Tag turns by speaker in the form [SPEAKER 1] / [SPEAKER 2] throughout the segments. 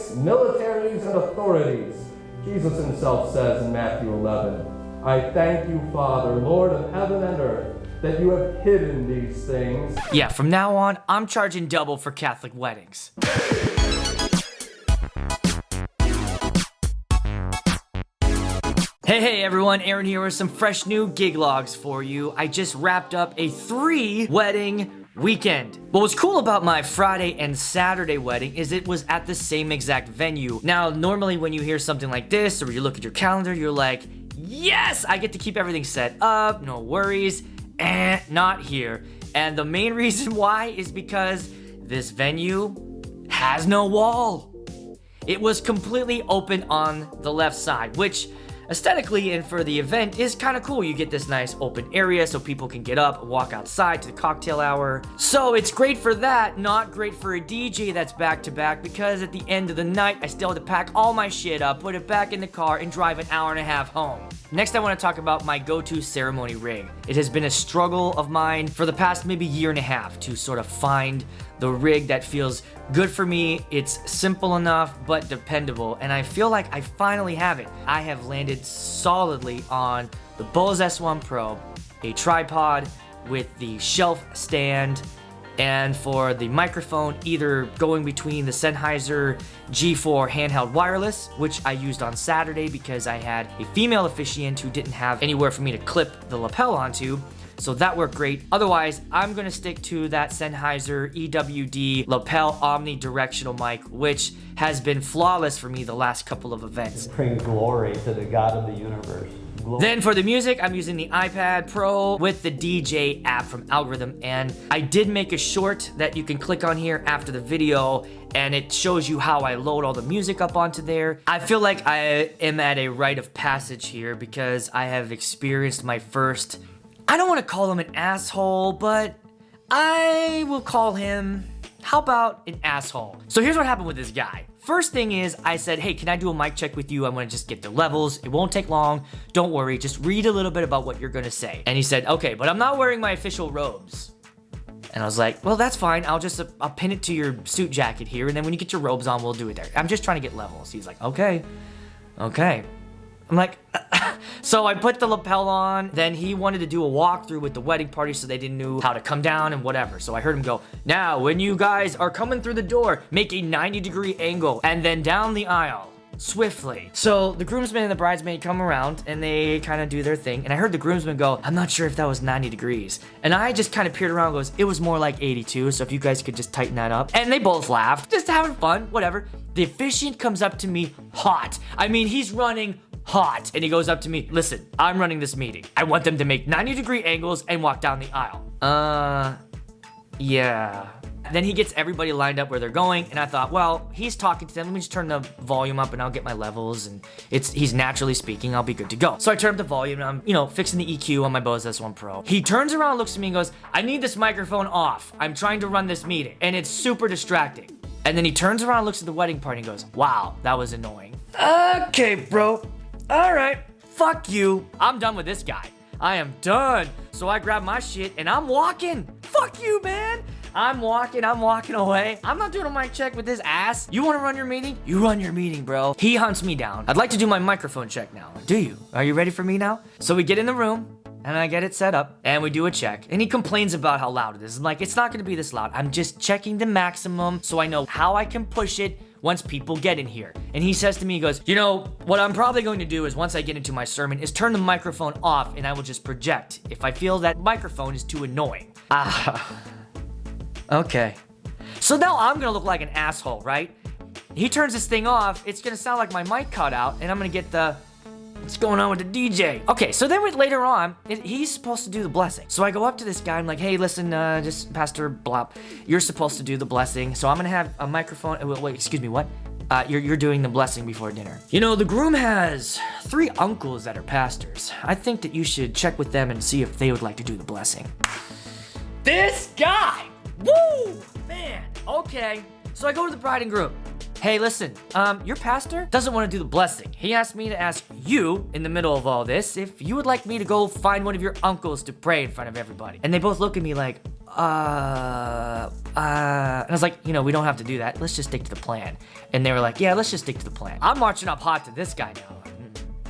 [SPEAKER 1] banks, militaries, and authorities. Jesus himself says in Matthew 11, I thank you, Father, Lord of heaven and earth, that you have hidden these things.
[SPEAKER 2] Yeah, from now on, I'm charging double for Catholic weddings. Hey everyone, Aaron here with some fresh new gig logs for you. I just wrapped up a 3-wedding weekend. What was cool about my Friday and Saturday wedding is it was at the same exact venue. Now, normally when you hear something like this or you look at your calendar, you're like, yes, I get to keep everything set up, no worries. Not here. And the main reason why is because this venue has no wall. It was completely open on the left side, which aesthetically and for the event is kind of cool. You get this nice open area so people can get up and walk outside to the cocktail hour. So it's great for that, not great for a DJ that's back to back, because at the end of the night, I still had to pack all my shit up, put it back in the car, and drive an hour and a half home. Next, I want to talk about my go-to ceremony rig. It has been a struggle of mine for the past maybe year and a half to sort of find the rig that feels good for me. It's simple enough, but dependable, and I feel like I finally have it. I have landed solidly on the Bose S1 Pro, a tripod with the shelf stand, and for the microphone, either going between the Sennheiser G4 handheld wireless, which I used on Saturday because I had a female officiant who didn't have anywhere for me to clip the lapel onto, so that worked great. Otherwise, I'm gonna stick to that Sennheiser EWD lapel omnidirectional mic, which has been flawless for me the last couple of events.
[SPEAKER 3] Bring glory to the God of the universe.
[SPEAKER 2] Then for the music, I'm using the iPad Pro with the DJ app from Algorithm, and I did make a short that you can click on here after the video, and it shows you how I load all the music up onto there. I feel like I am at a rite of passage here because I have experienced my first, I don't want to call him an asshole, but I will call him, how about an asshole? So here's what happened with this guy. First thing is, I said, hey, can I do a mic check with you? I'm gonna just get the levels. It won't take long. Don't worry, just read a little bit about what you're gonna say. And he said, okay, but I'm not wearing my official robes. And I was like, well, that's fine. I'll pin it to your suit jacket here, and then when you get your robes on, we'll do it there. I'm just trying to get levels. He's like, okay. I'm like, so I put the lapel on. Then he wanted to do a walkthrough with the wedding party so they didn't know how to come down and whatever. So I heard him go, now when you guys are coming through the door, make a 90-degree angle and then down the aisle swiftly. So the groomsmen and the bridesmaid come around and they kind of do their thing. And I heard the groomsman go, I'm not sure if that was 90 degrees. And I just kind of peered around and goes, it was more like 82. So if you guys could just tighten that up. And they both laughed, just having fun, whatever. The officiant comes up to me hot. I mean, he's running hot. And he goes up to me, listen, I'm running this meeting. I want them to make 90-degree angles and walk down the aisle. Yeah. Then he gets everybody lined up where they're going, and I thought, well, he's talking to them. Let me just turn the volume up and I'll get my levels, and he's naturally speaking. I'll be good to go. So I turned up the volume and I'm, fixing the EQ on my Bose S1 Pro. He turns around, looks at me and goes, I need this microphone off. I'm trying to run this meeting, and it's super distracting. And then he turns around, looks at the wedding party and goes, wow, that was annoying. Okay, bro. All right, fuck you. I'm done with this guy. I am done. So I grab my shit and I'm walking. Fuck you, man. I'm walking away. I'm not doing a mic check with this ass. You wanna run your meeting? You run your meeting, bro. He hunts me down. I'd like to do my microphone check now. Do you? Are you ready for me now? So we get in the room and I get it set up and we do a check. And he complains about how loud it is. I'm like, it's not gonna be this loud. I'm just checking the maximum so I know how I can push it once people get in here. And he says to me, he goes, what I'm probably going to do is once I get into my sermon is turn the microphone off and I will just project if I feel that microphone is too annoying. Okay. So now I'm gonna look like an asshole, right? He turns this thing off, it's gonna sound like my mic cut out, and I'm gonna get the, what's going on with the DJ? Okay, so then later on, he's supposed to do the blessing. So I go up to this guy, I'm like, hey, listen, just Pastor Blop, you're supposed to do the blessing, so I'm gonna have a microphone, wait, excuse me, what? You're doing the blessing before dinner. The groom has 3 uncles that are pastors. I think that you should check with them and see if they would like to do the blessing. This guy! Woo! Man, okay. So I go to the bride and groom. hey, listen, your pastor doesn't want to do the blessing. He asked me to ask you, in the middle of all this, if you would like me to go find one of your uncles to pray in front of everybody. And they both look at me like, and I was like, we don't have to do that. Let's just stick to the plan. And they were like, yeah, let's just stick to the plan. I'm marching up hot to this guy now.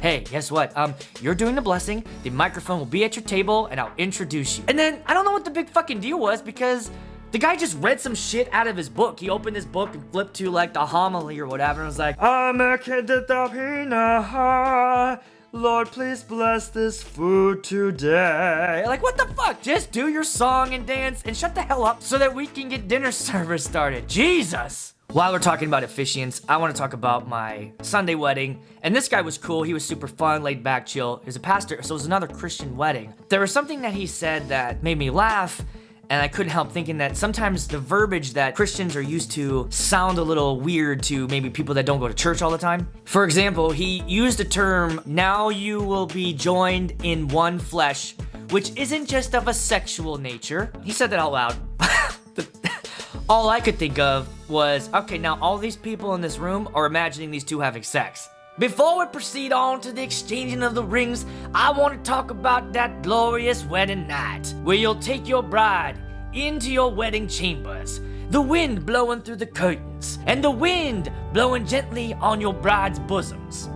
[SPEAKER 2] Hey, guess what? You're doing the blessing, the microphone will be at your table, and I'll introduce you. And then, I don't know what the big fucking deal was, because the guy just read some shit out of his book. He opened his book and flipped to, like, the homily or whatever, and was like, Lord, please bless this food today. Like, what the fuck? Just do your song and dance and shut the hell up so that we can get dinner service started. Jesus! While we're talking about officiants, I want to talk about my Sunday wedding. And this guy was cool. He was super fun, laid back, chill. He was a pastor, so it was another Christian wedding. There was something that he said that made me laugh, and I couldn't help thinking that sometimes the verbiage that Christians are used to sound a little weird to maybe people that don't go to church all the time. For example, he used the term, now you will be joined in one flesh, which isn't just of a sexual nature. He said that out loud. All I could think of was, okay, now all these people in this room are imagining these two having sex. Before we proceed on to the exchanging of the rings, I want to talk about that glorious wedding night, where you'll take your bride into your wedding chambers, the wind blowing through the curtains, and the wind blowing gently on your bride's bosoms.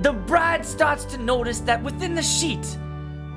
[SPEAKER 2] The bride starts to notice that within the sheet,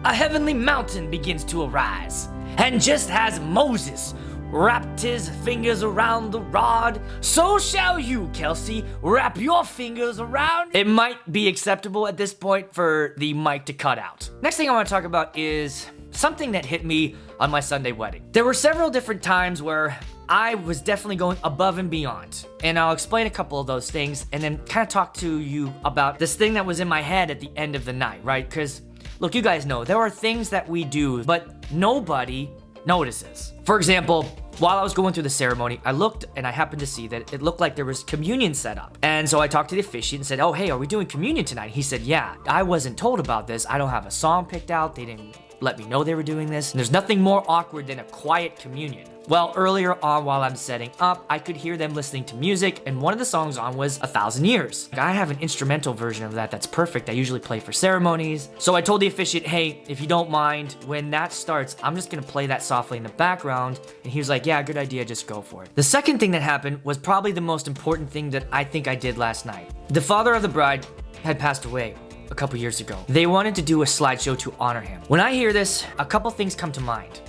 [SPEAKER 2] a heavenly mountain begins to arise, and just as Moses wrapped his fingers around the rod, so shall you, Kelsey, wrap your fingers around. It might be acceptable at this point for the mic to cut out. Next thing I want to talk about is something that hit me on my Sunday wedding. There were several different times where I was definitely going above and beyond, and I'll explain a couple of those things and then kind of talk to you about this thing that was in my head at the end of the night, right? Because look, you guys know there are things that we do, but nobody notices. For example, while I was going through the ceremony, I looked and I happened to see that it looked like there was communion set up. And so I talked to the officiant and said, oh, hey, are we doing communion tonight? He said, yeah, I wasn't told about this. I don't have a song picked out. They didn't let me know they were doing this. And there's nothing more awkward than a quiet communion. Well, earlier on while I'm setting up, I could hear them listening to music, and one of the songs on was 1,000 Years. I have an instrumental version of that that's perfect. I usually play for ceremonies. So I told the officiant, hey, if you don't mind, when that starts, I'm just gonna play that softly in the background. And he was like, yeah, good idea, just go for it. The second thing that happened was probably the most important thing that I think I did last night. The father of the bride had passed away a couple years ago. They wanted to do a slideshow to honor him. When I hear this, a couple things come to mind.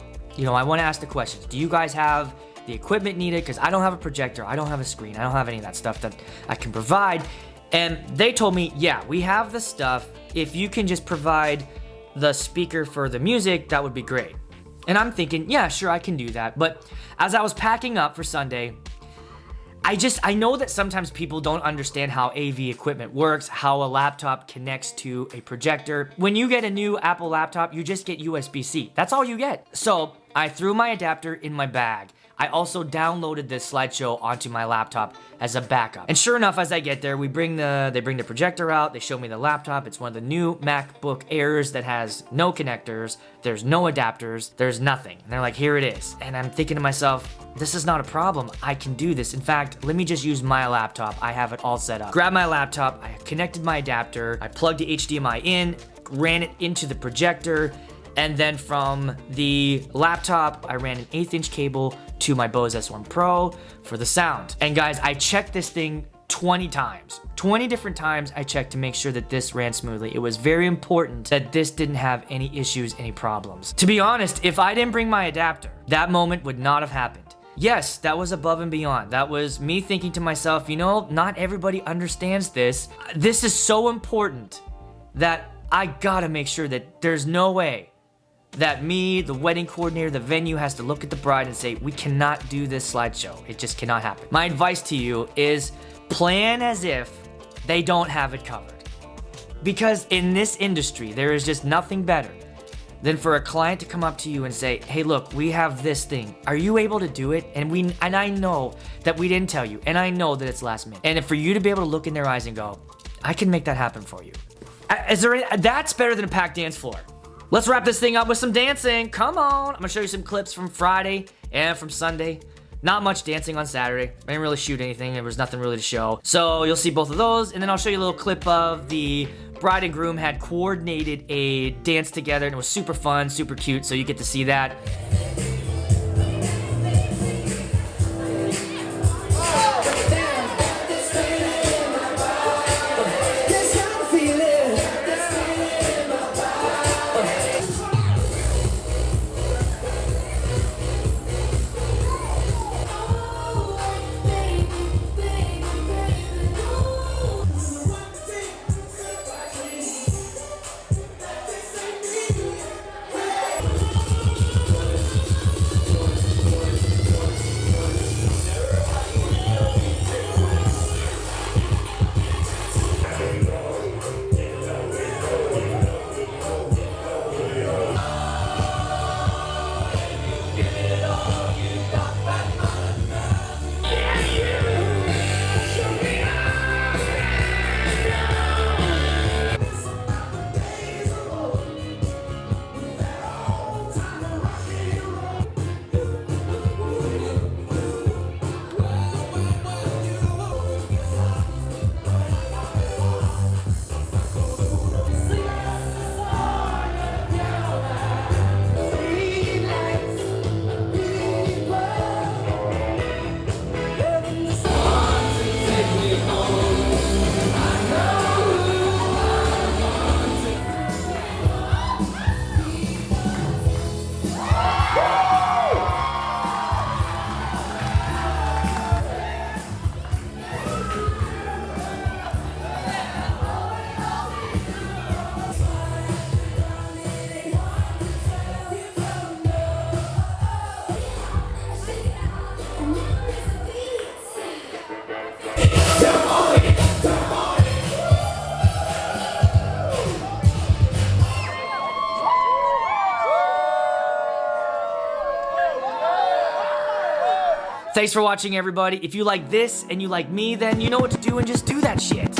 [SPEAKER 2] I want to ask the questions. Do you guys have the equipment needed? Because I don't have a projector, I don't have a screen, I don't have any of that stuff that I can provide. And they told me, yeah, we have the stuff. If you can just provide the speaker for the music, that would be great. And I'm thinking, yeah, sure, I can do that. But as I was packing up for Sunday, I know that sometimes people don't understand how AV equipment works, how a laptop connects to a projector. When you get a new Apple laptop, you just get USB-C. That's all you get. So I threw my adapter in my bag. I also downloaded this slideshow onto my laptop as a backup. And sure enough, as I get there, they bring the projector out, they show me the laptop. It's one of the new MacBook Airs that has no connectors, there's no adapters, there's nothing. And they're like, here it is. And I'm thinking to myself, this is not a problem. I can do this. In fact, let me just use my laptop. I have it all set up. Grab my laptop, I connected my adapter, I plugged the HDMI in, ran it into the projector, and then from the laptop, I ran an 1/8" cable to my Bose S1 Pro for the sound. And guys, I checked this thing 20 times. 20 different times I checked to make sure that this ran smoothly. It was very important that this didn't have any issues, any problems. To be honest, if I didn't bring my adapter, that moment would not have happened. Yes, that was above and beyond. That was me thinking to myself, not everybody understands this. This is so important that I gotta make sure that there's no way that me, the wedding coordinator, the venue has to look at the bride and say, we cannot do this slideshow. It just cannot happen. My advice to you is plan as if they don't have it covered. Because in this industry, there is just nothing better than for a client to come up to you and say, hey, look, we have this thing. Are you able to do it? And I know that we didn't tell you, and I know that it's last minute. And for you to be able to look in their eyes and go, I can make that happen for you. That's better than a packed dance floor. Let's wrap this thing up with some dancing. Come on. I'm gonna show you some clips from Friday and from Sunday. Not much dancing on Saturday. I didn't really shoot anything. There was nothing really to show. So you'll see both of those, and then I'll show you a little clip of the bride and groom had coordinated a dance together, and it was super fun, super cute, so you get to see that. Thanks for watching, everybody. If you like this and you like me, then you know what to do and just do that shit.